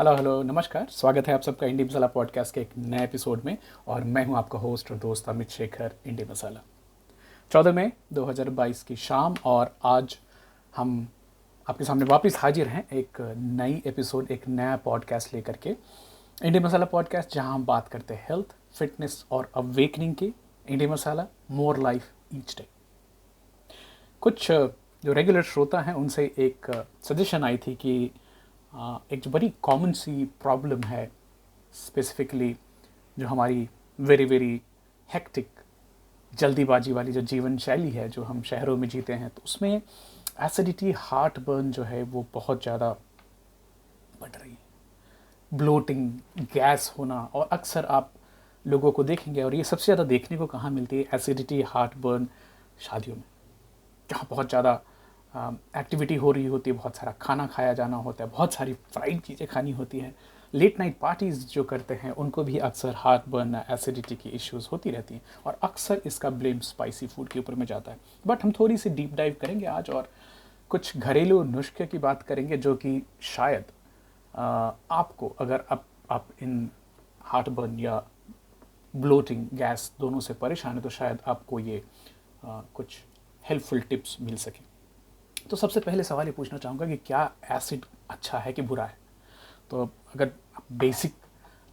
Hello hello नमस्कार। स्वागत है आप सबका इंडी मसाला पॉडकास्ट के एक नए एपिसोड में। और मैं हूं आपका होस्ट और दोस्त अमित शेखर, इंडी मसाला। 14 मई 2022 की शाम, और आज हम आपके सामने वापस हाजिर हैं एक नई एपिसोड, एक नया पॉडकास्ट लेकर के। इंडी मसाला पॉडकास्ट, जहां हम बात करते हैं हेल्थ, फिटनेस और अवेकनिंग की। इंडी मसाला, मोर लाइफ ईच डे। कुछ जो रेगुलर श्रोता हैं उनसे एक सजेशन आई थी कि एक जो बड़ी कॉमन सी प्रॉब्लम है, स्पेसिफिकली जो हमारी वेरी वेरी हेक्टिक, जल्दीबाजी वाली जो जीवन शैली है जो हम शहरों में जीते हैं, तो उसमें एसिडिटी, हार्ट बर्न जो है वो बहुत ज़्यादा बढ़ रही है। ब्लोटिंग, गैस होना, और अक्सर आप लोगों को देखेंगे, और ये सबसे ज़्यादा देखने को कहाँ मिलती है, एसिडिटी, हार्ट बर्न शादियों में, जहाँ बहुत ज़्यादा एक्टिविटी हो रही होती है, बहुत सारा खाना खाया जाना होता है, बहुत सारी फ्राइड चीज़ें खानी होती हैं। लेट नाइट पार्टीज़ जो करते हैं उनको भी अक्सर हार्ट बर्न, एसिडिटी की इश्यूज़ होती रहती हैं, और अक्सर इसका ब्लेम स्पाइसी फूड के ऊपर में जाता है। बट हम थोड़ी सी डीप डाइव करेंगे आज, और कुछ घरेलू नुस्खे की बात करेंगे जो कि शायद आपको, अगर आप इन हार्ट बर्न या ब्लोटिंग, गैस दोनों से परेशान है, तो शायद आपको ये कुछ हेल्पफुल टिप्स मिल सकें। तो सबसे पहले सवाल ये पूछना चाहूँगा कि क्या एसिड अच्छा है कि बुरा है। तो अगर आप बेसिक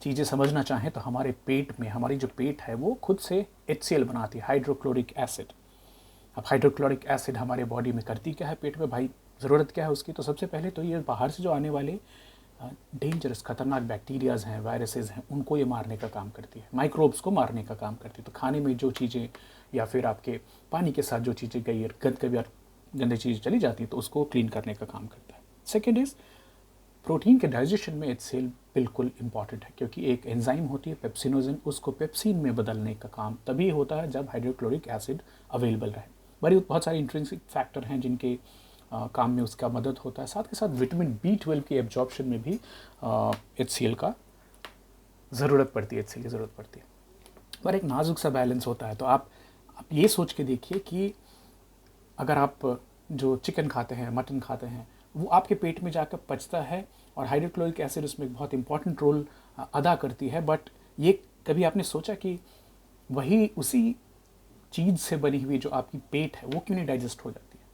चीज़ें समझना चाहें तो हमारे पेट में, हमारी जो पेट है वो खुद से HCl बनाती है, हाइड्रोक्लोरिक एसिड। अब हाइड्रोक्लोरिक एसिड हमारे बॉडी में करती क्या है पेट में, भाई ज़रूरत क्या है उसकी। तो सबसे पहले तो ये बाहर से जो आने वाले डेंजरस, खतरनाक बैक्टीरियाज हैं, वायरसेस हैं, उनको ये मारने का काम करती है, माइक्रोब्स को मारने का काम करती है। तो खाने में जो चीज़ें, या फिर आपके पानी के साथ जो चीज़ें गई, गंदी चीज़ चली जाती है, तो उसको क्लीन करने का काम करता है। सेकेंड इज़, प्रोटीन के डाइजेशन में HCl बिल्कुल इंपॉर्टेंट है, क्योंकि एक एंजाइम होती है पेप्सिनोजन, उसको पेप्सिन में बदलने का काम तभी होता है जब हाइड्रोक्लोरिक एसिड अवेलेबल रहे। बहुत सारे इंट्रिंसिक फैक्टर हैं जिनके काम में उसका मदद होता है। साथ के साथ विटामिन B12 की एब्जॉर्प्शन में भी HCl का ज़रूरत पड़ती है, HCl की ज़रूरत पड़ती है। पर एक नाजुक सा बैलेंस होता है। तो आप ये सोच के देखिए कि अगर आप जो चिकन खाते हैं, मटन खाते हैं, वो आपके पेट में जाकर पचता है, और हाइड्रोक्लोरिक एसिड उसमें एक बहुत इंपॉर्टेंट रोल अदा करती है। बट ये कभी आपने सोचा कि वही उसी चीज़ से बनी हुई जो आपकी पेट है वो क्यों नहीं डाइजेस्ट हो जाती है।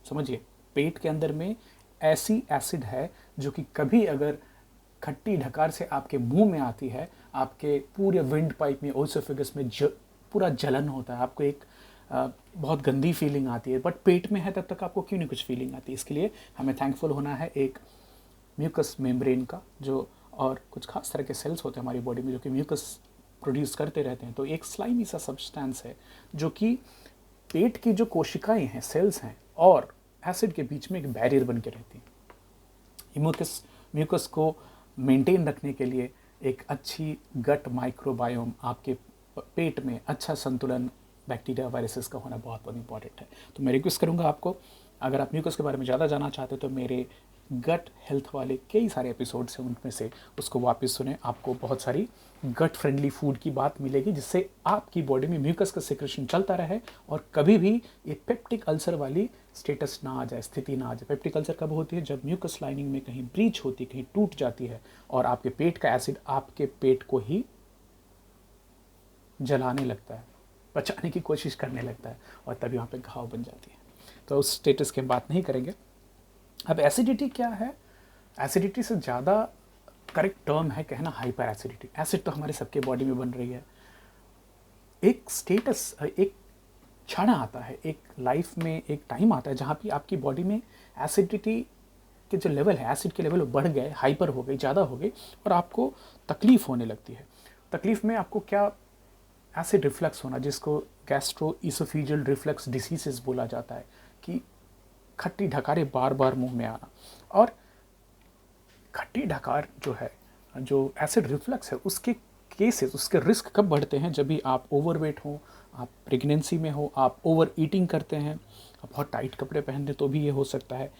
समझिए, पेट के अंदर में ऐसी एसिड है जो कि कभी अगर खट्टी ढकार से आपके मुंह में आती है, आपके पूरे विंड पाइप में, ओसोफेगस में पूरा जलन होता है, आपको एक बहुत गंदी फीलिंग आती है। बट पेट में है तब तक आपको क्यों नहीं कुछ फीलिंग आती। इसके लिए हमें थैंकफुल होना है एक म्यूकस मेम्ब्रेन का, जो और कुछ खास तरह के सेल्स होते हैं हमारी बॉडी में जो कि म्यूकस प्रोड्यूस करते रहते हैं। तो एक स्लाइमी सा सब्सटेंस है जो कि पेट की जो कोशिकाएं हैं, सेल्स हैं, और एसिड के बीच में एक बैरियर बन के रहती है। म्यूकस को मेंटेन रखने के लिए एक अच्छी गट माइक्रोबायोम, आपके पेट में अच्छा संतुलन बैक्टीरिया, वायरसेस का होना बहुत बहुत इंपॉर्टेंट है। तो मैं रिक्वेस्ट करूंगा आपको, अगर आप म्यूकस के बारे में ज़्यादा जानना चाहते हो तो मेरे गट हेल्थ वाले कई सारे एपिसोड्स हैं, उनमें से उसको वापस सुने। आपको बहुत सारी गट फ्रेंडली फूड की बात मिलेगी, जिससे आपकी बॉडी में म्यूकस का सिक्रेशन चलता रहे, और कभी भी ये पेप्टिक अल्सर वाली स्टेटस ना आ जाए, स्थिति ना आ जाए। पेप्टिक अल्सर कब होती है? जब म्यूकस लाइनिंग में कहीं ब्रीच होती है, कहीं टूट जाती है, और आपके पेट का एसिड आपके पेट को ही जलाने लगता है, बचाने की कोशिश करने लगता है, और तभी वहाँ पे घाव बन जाती है। तो उस स्टेटस की हम बात नहीं करेंगे। अब एसिडिटी क्या है? एसिडिटी से ज़्यादा करेक्ट टर्म है कहना हाइपर एसिडिटी। एसिड तो हमारे सबके बॉडी में बन रही है। एक स्टेटस, एक क्षण आता है, एक लाइफ में एक टाइम आता है जहाँ पे आपकी बॉडी में एसिडिटी के जो लेवल है, एसिड के लेवल बढ़ गए, हाइपर हो गई, ज़्यादा हो गई, और आपको तकलीफ़ होने लगती है। तकलीफ़ में आपको क्या? एसिड रिफ्लक्स होना, जिसको गैस्ट्रो इसोफेजियल रिफ्लक्स डिसीजेस बोला जाता है, कि खट्टी ढकारें बार बार मुंह में आना। और खट्टी ढकार जो है, जो एसिड रिफ्लक्स है, उसके केसेस, उसके रिस्क कब बढ़ते हैं? जब भी आप ओवरवेट हो, आप प्रेगनेंसी में हो, आप ओवर ईटिंग करते हैं, आप बहुत टाइट कपड़े पहनते, तो भी ये हो सकता है।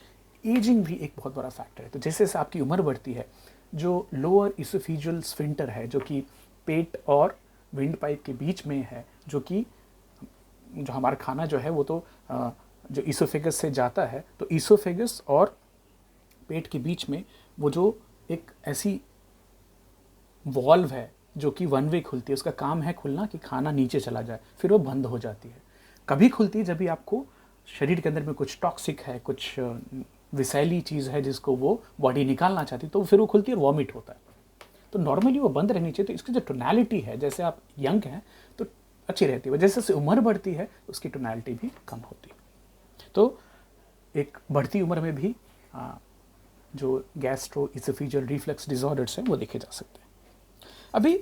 एजिंग भी एक बहुत बड़ा फैक्टर है। तो जैसे जैसे आपकी उम्र बढ़ती है, जो लोअर इसोफेजियल स्फिंक्टर है, जो कि पेट और विंड पाइप के बीच में है, जो कि जो हमारा खाना जो है वो तो जो ईसोफेगस से जाता है, तो ईसोफेगस और पेट के बीच में वो जो एक ऐसी वॉल्व है जो कि वन वे खुलती है, उसका काम है खुलना कि खाना नीचे चला जाए, फिर वो बंद हो जाती है। कभी खुलती है जब भी आपको शरीर के अंदर में कुछ टॉक्सिक है, कुछ विषैली चीज़ है जिसको वो बॉडी निकालना चाहती है, तो फिर वो खुलती है और वॉमिट होता है। तो नॉर्मली वो बंद रहनी चाहिए। तो इसकी जो टोनैलिटी है, जैसे आप यंग हैं तो अच्छी रहती है, जैसे जैसे उम्र बढ़ती है उसकी टोनैलिटी भी कम होती है। तो एक बढ़ती उम्र में भी जो गैस्ट्रोइसोफेजियल रिफ्लक्स डिसऑर्डर्स हैं वो देखे जा सकते हैं। अभी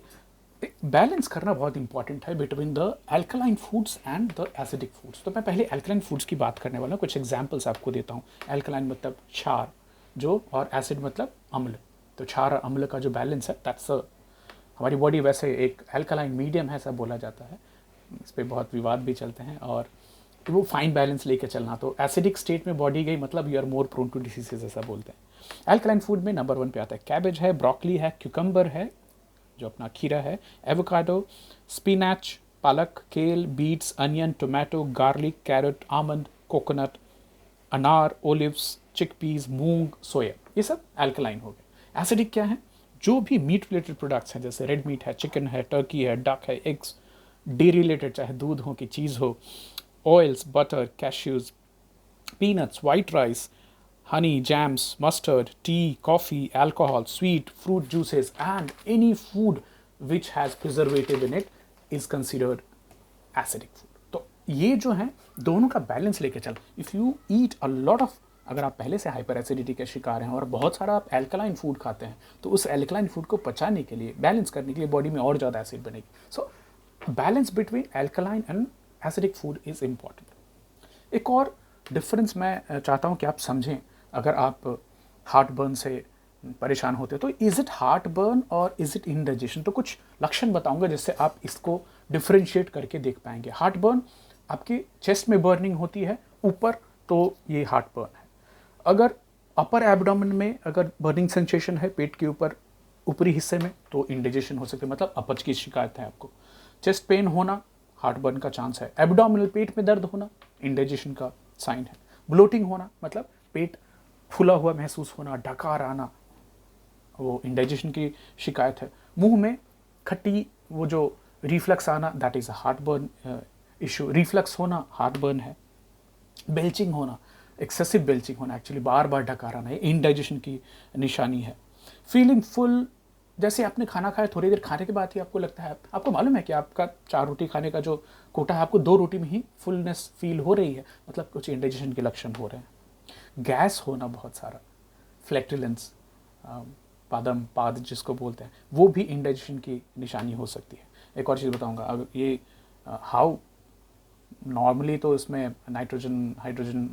बैलेंस करना बहुत इंपॉर्टेंट है between the alkaline foods and the acidic foods. तो मैं पहले एल्कलाइन फूड्स की बात करने वाला हूँ, कुछ एग्जांपल्स आपको देता हूँ। एल्कलाइन मतलब क्षार जो, और एसिड मतलब अम्ल। तो क्षार और अम्ल का जो बैलेंस है दैट्स हमारी बॉडी वैसे एक एल्कलाइन मीडियम है ऐसा बोला जाता है, इस पर बहुत विवाद भी चलते हैं, और वो फाइन बैलेंस लेके चलना। तो एसिडिक स्टेट में बॉडी गई मतलब you are more prone to diseases ऐसा बोलते हैं। एल्कलाइन फूड में नंबर 1 पे आता है कैबेज है, ब्रोकली है, क्यूकम्बर है जो अपना खीरा है, avocado, spinach, palak, kale, beets, onion, tomato, garlic, carrot, almond, coconut, anar, olives, chickpeas, moong, soya, ये सब एल्कलाइन हो गए। एसिडिक क्या है? जो भी मीट रिलेटेड प्रोडक्ट्स हैं, जैसे रेड मीट है, चिकन है, टर्की है, डक है, एग्स, डेयरी रिलेटेड चाहे दूध हो कि चीज़ हो, oils, butter, cashews, peanuts, white rice, honey, jams, mustard, tea, coffee, alcohol, sweet, fruit juices, and any food which has preservative in it is considered acidic food. तो ये जो है दोनों का बैलेंस लेके चल। If you eat a lot of, अगर आप पहले से हाइपर एसिडिटी के शिकार हैं और बहुत सारा आप एल्कलाइन फूड खाते हैं, तो उस एल्कलाइन फूड को पचाने के लिए, बैलेंस करने के लिए बॉडी में और ज़्यादा एसिड बनेगी। So balance between alkaline and acidic food is important. एक और डिफरेंस मैं चाहता हूँ कि आप समझें। अगर आप हार्ट बर्न से परेशान होते हो तो इज़ इट हार्ट बर्न और इज़ इट इंडाइजेशन? तो कुछ लक्षण बताऊंगा जिससे आप इसको डिफ्रेंशिएट करके देख पाएंगे। हार्ट बर्न आपके चेस्ट में बर्निंग होती है ऊपर, तो ये हार्ट बर्न है। अगर अपर एब्डोमेन में अगर बर्निंग सेंसेशन है पेट के ऊपर ऊपरी हिस्से में, तो इंडाइजेशन हो सकती है, मतलब अपच की शिकायत है आपको। चेस्ट पेन होना हार्ट बर्न का चांस है। एब्डोमिनल पेट में दर्द होना इंडाइजेशन का साइन है। ब्लोटिंग होना मतलब पेट फूला हुआ महसूस होना, डकार आना, वो इंडाइजेशन की शिकायत है। मुंह में खट्टी वो जो रिफ्लक्स आना, that is a heart burn issue. Reflux होना हार्ट बर्न है। बेल्चिंग होना, एक्सेसिव बेल्चिंग होना, एक्चुअली बार बार डकार आना, ये इंडाइजेशन की निशानी है। फीलिंग फुल, जैसे आपने खाना खाया थोड़ी देर खाने के बाद ही आपको लगता है, आपको मालूम है कि आपका 4 रोटी खाने का जो कोटा है, आपको 2 रोटी में ही फुलनेस फील हो रही है, मतलब कुछ इंडाइजेशन के लक्षण हो रहे हैं। गैस होना बहुत सारा, फ्लैटुलेंस, पाद जिसको बोलते हैं, वो भी इंडाइजेशन की निशानी हो सकती है। एक और चीज़ बताऊंगा, अगर ये हाउ नॉर्मली तो इसमें नाइट्रोजन, हाइड्रोजन,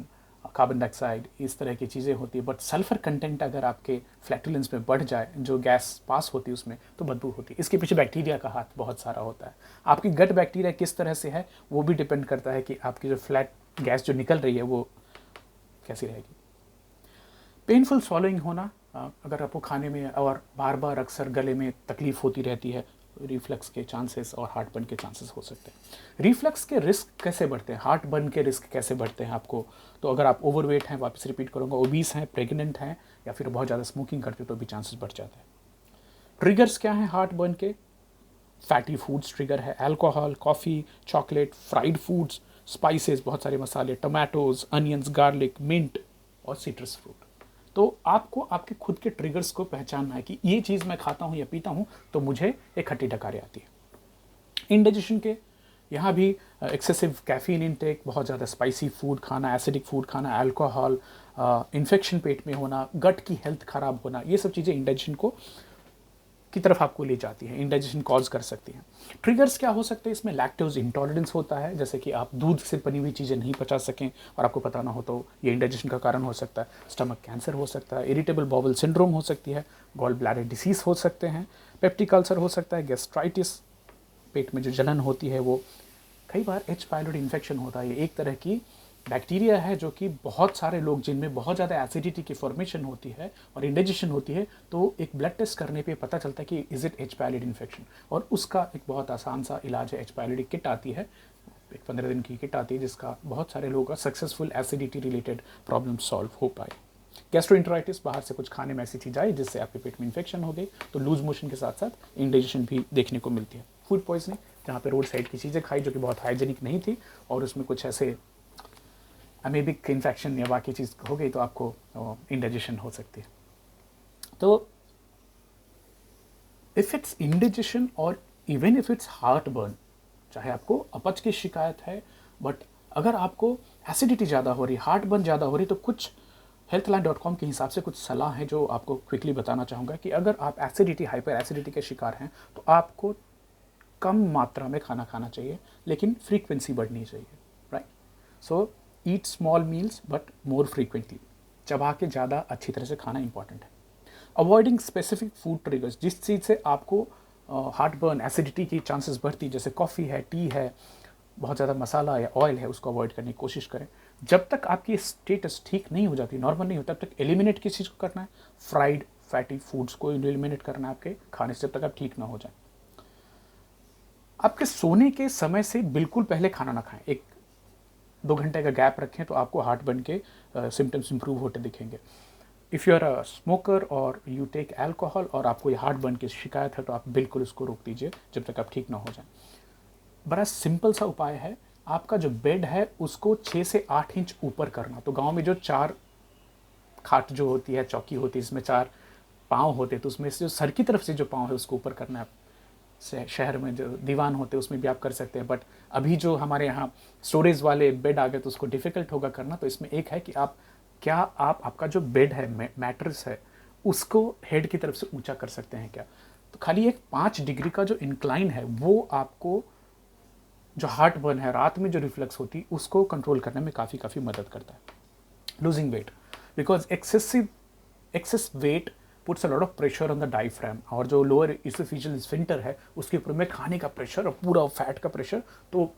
कार्बन डाइऑक्साइड इस तरह की चीज़ें होती है, बट सल्फर कंटेंट अगर आपके फ्लैटुलेंस में बढ़ जाए, जो गैस पास होती है उसमें, तो बदबू होती है। इसके पीछे बैक्टीरिया का हाथ बहुत सारा होता है। आपकी गट बैक्टीरिया किस तरह से है वो भी डिपेंड करता है कि आपकी जो फ्लैट गैस जो निकल रही है वो कैसी रहेगी। पेनफुल स्वॉलोइंग होना, अगर आपको खाने में और बार बार अक्सर गले में तकलीफ होती रहती है, रिफ्लक्स के चांसेस और हार्ट बर्न के चांसेस हो सकते हैं। रिफ्लक्स के रिस्क कैसे बढ़ते हैं, हार्ट बर्न के रिस्क कैसे बढ़ते हैं आपको? तो अगर आप ओवरवेट हैं, वापस रिपीट करूँगा, ओबीस हैं, प्रेग्नेंट हैं, या फिर बहुत ज़्यादा स्मोकिंग करते हो तो भी चांसेस बढ़ जाते हैं। ट्रिगर्स क्या हैं हार्ट बर्न के? फैटी फूड्स ट्रिगर है, alcohol, coffee, chocolate, fried foods, spices, बहुत सारे मसाले, टोमेटोज, अनियंस, गार्लिक, मिंट और सिट्रस फ्रूट। तो आपको आपके खुद के ट्रिगर्स को पहचानना है कि ये चीज़ मैं खाता हूँ या पीता हूँ तो मुझे एक खट्टी डकारी आती है। इंडाइजेशन के यहाँ भी एक्सेसिव कैफीन इनटेक, बहुत ज़्यादा स्पाइसी फूड खाना, एसिडिक फूड खाना, अल्कोहल, इन्फेक्शन पेट में होना, गट की हेल्थ ख़राब होना, ये सब चीज़ें इंडाइजेशन को की तरफ आपको ले जाती है, इंडाइजेशन कॉज कर सकती हैं। ट्रिगर्स क्या हो सकते हैं इसमें? लैक्टोज इंटॉलरेंस होता है, जैसे कि आप दूध से बनी हुई चीज़ें नहीं पचा सकें और आपको पता ना हो तो ये इंडाइजेशन का कारण हो सकता है। स्टमक कैंसर हो सकता है, इरिटेबल बाउल सिंड्रोम हो सकती है, गॉल ब्लैडर डिसीज़ हो सकते हैं, पेप्टिक अल्सर हो सकता है, गैस्ट्राइटिस, पेट में जो जलन होती है वो, कई बार एच पायलोरी इन्फेक्शन होता है। ये एक तरह की बैक्टीरिया है जो कि बहुत सारे लोग जिनमें बहुत ज़्यादा एसिडिटी की फॉर्मेशन होती है और इंडाइजेशन होती है, तो एक ब्लड टेस्ट करने पे पता चलता है कि is it H pylori infection, और उसका एक बहुत आसान सा इलाज है, एच पायलोरी किट आती है, एक 15 दिन की किट आती है जिसका बहुत सारे लोगों का successful acidity related problem solve हो पाए। गैस्ट्रोइंटेराइटिस, बाहर से कुछ खाने में ऐसी चीज़ आई जिससे आपके पेट में इन्फेक्शन हो गई, तो लूज मोशन के साथ साथ इंडाइजेशन भी देखने को मिलती है। फूड पॉइजनिंग, जहाँ पे रोड साइड की चीज़ें खाई जो कि बहुत हाइजीनिक नहीं थी और उसमें कुछ ऐसे अमेबिक इन्फेक्शन या बाकी चीज़ हो गई तो आपको इंडाइजेशन हो सकती है। तो इफ़ इट्स इंडाइजेशन और even if its heart burn, चाहे आपको अपच की शिकायत है, बट अगर आपको एसिडिटी ज़्यादा हो रही, हार्ट बर्न ज़्यादा हो रही, तो कुछ healthline.com के हिसाब से कुछ सलाह है जो आपको क्विकली बताना चाहूँगा कि अगर आप एसिडिटी, हाइपर एसिडिटी के शिकार हैं तो आपको कम मात्रा में खाना खाना चाहिए, लेकिन फ्रीक्वेंसी बढ़नी चाहिए, right. So eat small meals but more frequently, चबा के ज़्यादा अच्छी तरह से खाना इंपॉर्टेंट है। अवॉइडिंग स्पेसिफिक फूड ट्रिगर्स, जिस चीज़ से आपको हार्ट बर्न, एसिडिटी की चांसेस बढ़ती, जैसे कॉफ़ी है, टी है, बहुत ज़्यादा मसाला या ऑयल है, उसको अवॉइड करने की कोशिश करें। जब तक आपकी स्टेटस ठीक नहीं हो जाती, नॉर्मल नहीं होता, तब तक एलिमिनेट किस चीज़ को करना है, फ्राइड फैटी फूड्स को एलिमिनेट करना है आपके खाने से, जब तक आप ठीक ना हो जाए। आपके सोने के समय से बिल्कुल पहले खाना ना खाएं, 1-2 घंटे का गैप रखें तो आपको हार्ट बर्न के सिम्टम्स इंप्रूव होते दिखेंगे। If you are a smoker और यू टेक अल्कोहल और आपको ये हार्ट बर्न की शिकायत है तो आप बिल्कुल इसको रोक दीजिए जब तक आप ठीक ना हो जाए। बड़ा सिंपल सा उपाय है, आपका जो बेड है उसको 6 से 8 इंच ऊपर करना। तो गांव में जो 4 खाट जो होती है, चौकी होती है, इसमें 4 पाँव होते हैं, तो उसमें से जो सर की तरफ से जो पाँव है उसको ऊपर करना है। शहर में जो दीवान होते हैं उसमें भी आप कर सकते हैं, बट अभी जो हमारे यहाँ स्टोरेज वाले बेड आ गए तो उसको डिफ़िकल्ट होगा करना। तो इसमें एक है कि आप आपका जो बेड है, मैट्रेस है, उसको हेड की तरफ से ऊंचा कर सकते हैं क्या। तो खाली एक 5 डिग्री का जो इंक्लाइन है वो आपको जो हार्ट बर्न है, रात में जो रिफ्लक्स होती, उसको कंट्रोल करने में काफ़ी मदद करता है। Losing weight, because access wait puts a lot of pressure on the diaphragm, और जो लोअर इसोफेजियल स्फिंक्टर है उसके ऊपर में खाने का प्रेशर और पूरा फैट का प्रेशर, तो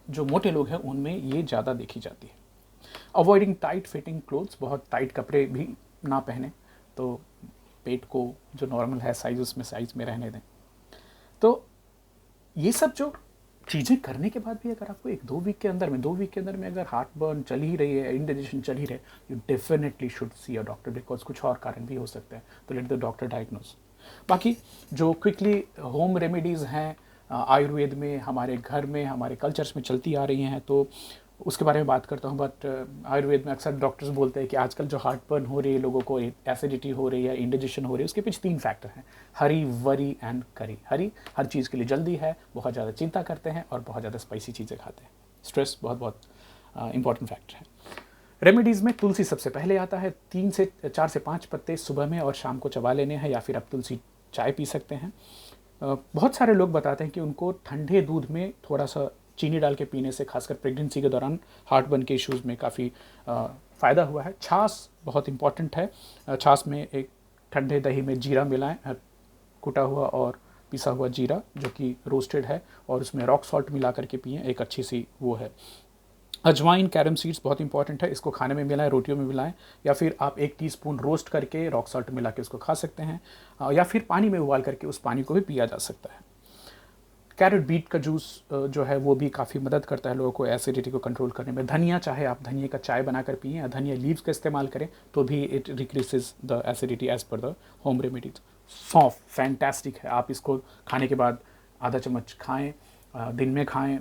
जो मोटे लोग हैं उनमें ये ज़्यादा देखी जाती है। अवॉइडिंग टाइट फिटिंग क्लोथ्स, बहुत टाइट कपड़े भी ना पहने, तो पेट को जो नॉर्मल है साइज उसमें साइज में रहने दें। तो ये सब जो चीज़ें करने के बाद भी अगर आपको 2 वीक के अंदर में अगर हार्ट बर्न चल ही रही है, इंडाइजेशन चल ही रहे, you definitely should see a doctor, because कुछ और कारण भी हो सकते हैं, तो लेट द डॉक्टर डायग्नोज। बाकी जो क्विकली होम रेमेडीज़ हैं आयुर्वेद में, हमारे घर में, हमारे कल्चर्स में चलती आ रही हैं, तो उसके बारे में बात करता हूँ। बट आयुर्वेद में अक्सर डॉक्टर्स बोलते हैं कि आजकल जो हार्ट बर्न हो रही है, लोगों को एसिडिटी हो रही है, इंडाइजेशन हो रही है, उसके पीछे 3 फैक्टर हैं, हरी, वरी एंड करी। हरी, हर चीज़ के लिए जल्दी है, बहुत ज़्यादा चिंता करते हैं और बहुत ज़्यादा स्पाइसी चीज़ें खाते हैं। स्ट्रेस बहुत इंपॉर्टेंट फैक्टर है। रेमेडीज़ में तुलसी सबसे पहले आता है। 4 से 5 पत्ते सुबह में और शाम को चबा लेने हैं, या फिर आप तुलसी चाय पी सकते हैं। बहुत सारे लोग बताते हैं कि उनको ठंडे दूध में थोड़ा सा चीनी डाल के पीने से, खासकर प्रेगनेंसी के दौरान हार्ट बर्न के इश्यूज़ में काफ़ी फ़ायदा हुआ है। छाछ बहुत इंपॉर्टेंट है। छाछ में एक ठंडे दही में जीरा मिलाएं, कुटा हुआ और पिसा हुआ जीरा जो कि रोस्टेड है, और उसमें रॉक सॉल्ट मिला करके पिएं, एक अच्छी सी वो है। अजवाइन, कैरम सीड्स बहुत इंपॉर्टेंट है, इसको खाने में मिलाएं, रोटियों में मिलाएं, या फिर आप 1 टीस्पून रोस्ट करके रॉक सॉल्ट मिला के उसको खा सकते हैं, या फिर पानी में उबाल करके उस पानी को भी पिया जा सकता है। कैरेट बीट का जूस जो है वो भी काफ़ी मदद करता है लोगों को एसिडिटी को कंट्रोल करने में। धनिया, चाहे आप धनिया का चाय बनाकर पिएं या धनिया लीव्स का इस्तेमाल करें तो भी it decreases the acidity as per the home remedies. सौंफ फैंटास्टिक है, आप इसको खाने के बाद आधा चम्मच खाएं, दिन में खाएं।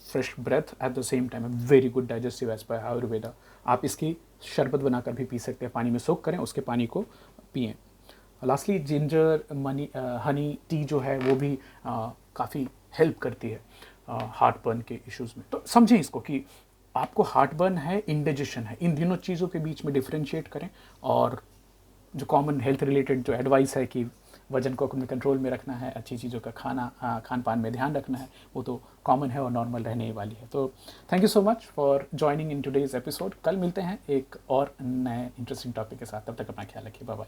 Fresh breath at the same time, very good digestive as per Ayurveda. आप इसकी शरबत बनाकर भी पी सकते हैं, पानी में सोख करें, उसके पानी को पिएं। लास्टली जिंजर हनी टी जो है वो भी काफ़ी हेल्प करती है हार्ट बर्न के इश्यूज़ में। तो समझें इसको कि आपको हार्ट बर्न है, इंडाइजेशन है, इन दोनों चीज़ों के बीच में डिफ्रेंशिएट करें, और जो कॉमन हेल्थ रिलेटेड जो एडवाइस है कि वजन को अपने कंट्रोल में रखना है, अच्छी चीज़ों का खान पान में ध्यान रखना है, वो तो कॉमन है और नॉर्मल रहने वाली है। तो thank you so much for joining in today's episode. कल मिलते हैं एक और नए इंटरेस्टिंग टॉपिक के साथ, तब तक अपना ख्याल रखिए, बाय बाय।